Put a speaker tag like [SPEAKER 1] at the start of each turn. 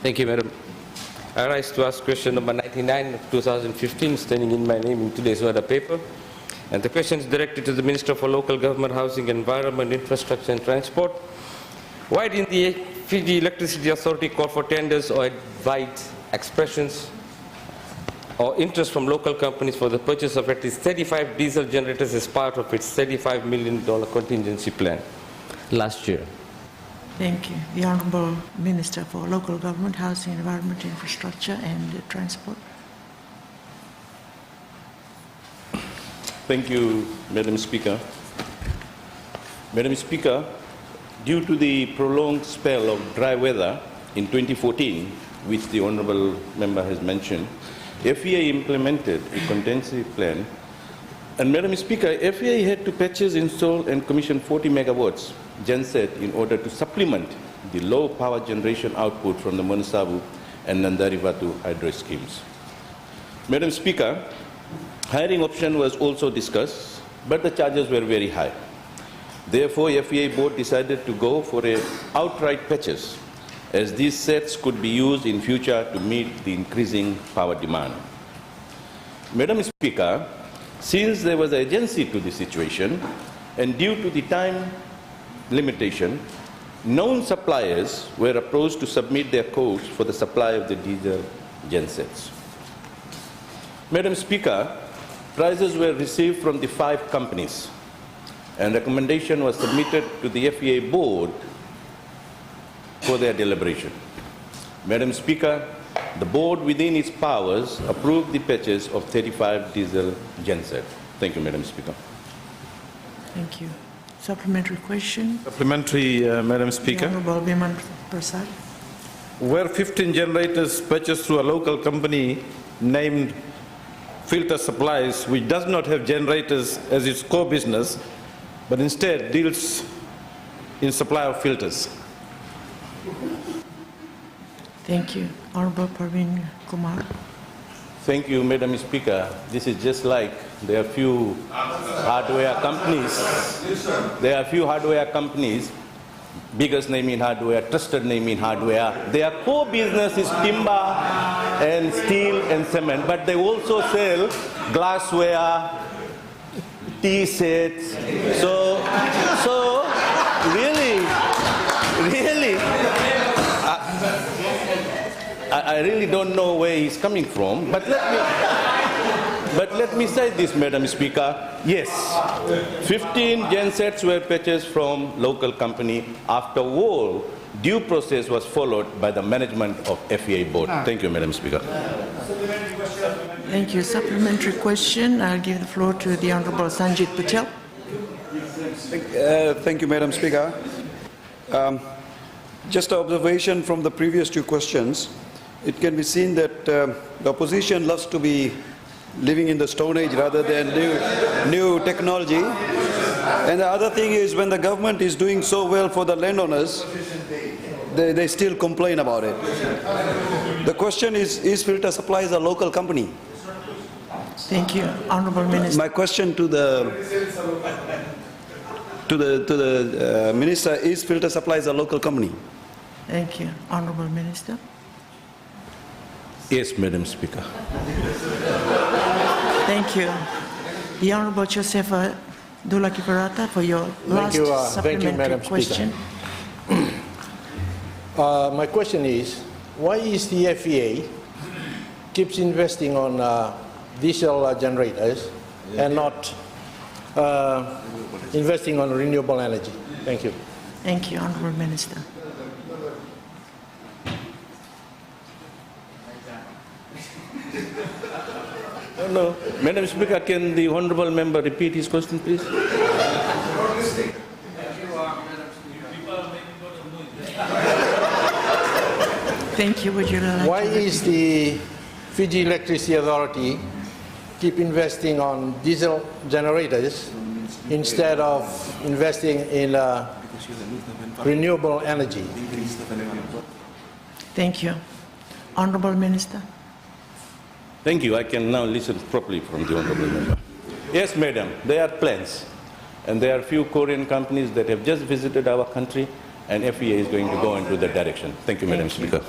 [SPEAKER 1] Thank you, Madam. I rise to ask question number 99 of 2015, standing in my name in today's weather paper. And the question is directed to the Minister for Local Government, Housing, Environment, Infrastructure and Transport. Why didn't the Fiji Electricity Authority call for tenders or invite expressions or interest from local companies for the purchase of at least 35 diesel generators as part of its $35 million contingency plan last year?
[SPEAKER 2] Thank you. The Honourable Minister for Local Government, Housing, Environment, Infrastructure and Transport.
[SPEAKER 3] Thank you, Madam Speaker. Madam Speaker, due to the prolonged spell of dry weather in 2014, which the Honourable Member has mentioned, FEA implemented a contingency plan. And Madam Speaker, FEA had to purchase, install and commission 40 megawatts genset in order to supplement the low power generation output from the Monosabu and Nandarivatu hydro schemes. Madam Speaker, hiring option was also discussed, but the charges were very high. Therefore, FEA board decided to go for an outright purchase, as these sets could be used in future to meet the increasing power demand. Madam Speaker, since there was urgency to the situation, and due to the time limitation, known suppliers were approached to submit their quotes for the supply of the diesel gensets. Madam Speaker, prices were received from the 5 companies, and recommendation was submitted to the FEA board for their deliberation. Madam Speaker, the board within its powers approved the purchase of 35 diesel gensets. Thank you, Madam Speaker.
[SPEAKER 2] Thank you. Supplementary question.
[SPEAKER 4] Supplementary, Madam Speaker.
[SPEAKER 2] The Honourable Biman Prasad.
[SPEAKER 4] Were 15 generators purchased through a local company named Filter Supplies, which does not have generators as its core business, but instead deals in supply of filters?
[SPEAKER 2] Thank you. Honourable Parveen Kumar.
[SPEAKER 3] Thank you, Madam Speaker. This is just like there are few hardware companies. There are few hardware companies, biggest name in hardware, trusted name in hardware. Their core business is timber and steel and cement, but they also sell glassware, tea sets. So really, I really don't know where he's coming from, but let me say this, Madam Speaker. Yes, 15 gensets were purchased from local company. After all, due process was followed by the management of FEA board. Thank you, Madam Speaker.
[SPEAKER 2] Thank you. Supplementary question. I'll give the floor to the Honourable Sanjit Patel.
[SPEAKER 5] Thank you, Madam Speaker. Just an observation from the previous 2 questions. It can be seen that the opposition loves to be living in the Stone Age rather than new technology. And the other thing is, when the government is doing so well for the landowners, they still complain about it. The question is Filter Supplies a local company?
[SPEAKER 2] Thank you. Honourable Minister.
[SPEAKER 5] My question to the Minister, is Filter Supplies a local company?
[SPEAKER 2] Thank you. Honourable Minister.
[SPEAKER 3] Yes, Madam Speaker.
[SPEAKER 2] Thank you. The Honourable Josefa Dulaki Parata for your last supplementary question.
[SPEAKER 6] My question is, why is the FEA keeps investing on diesel generators and not investing on renewable energy? Thank you.
[SPEAKER 2] Thank you, Honourable Minister.
[SPEAKER 3] No, Madam Speaker, can the Honourable Member repeat his question, please?
[SPEAKER 2] Thank you. Would you like
[SPEAKER 6] Why is the Fiji Electricity Authority keep investing on diesel generators instead of investing in renewable energy?
[SPEAKER 2] Thank you. Honourable Minister.
[SPEAKER 3] Thank you. I can now listen properly from the Honourable Member. Yes, Madam, there are plans. And there are few Korean companies that have just visited our country, and FEA is going to go into that direction. Thank you, Madam Speaker.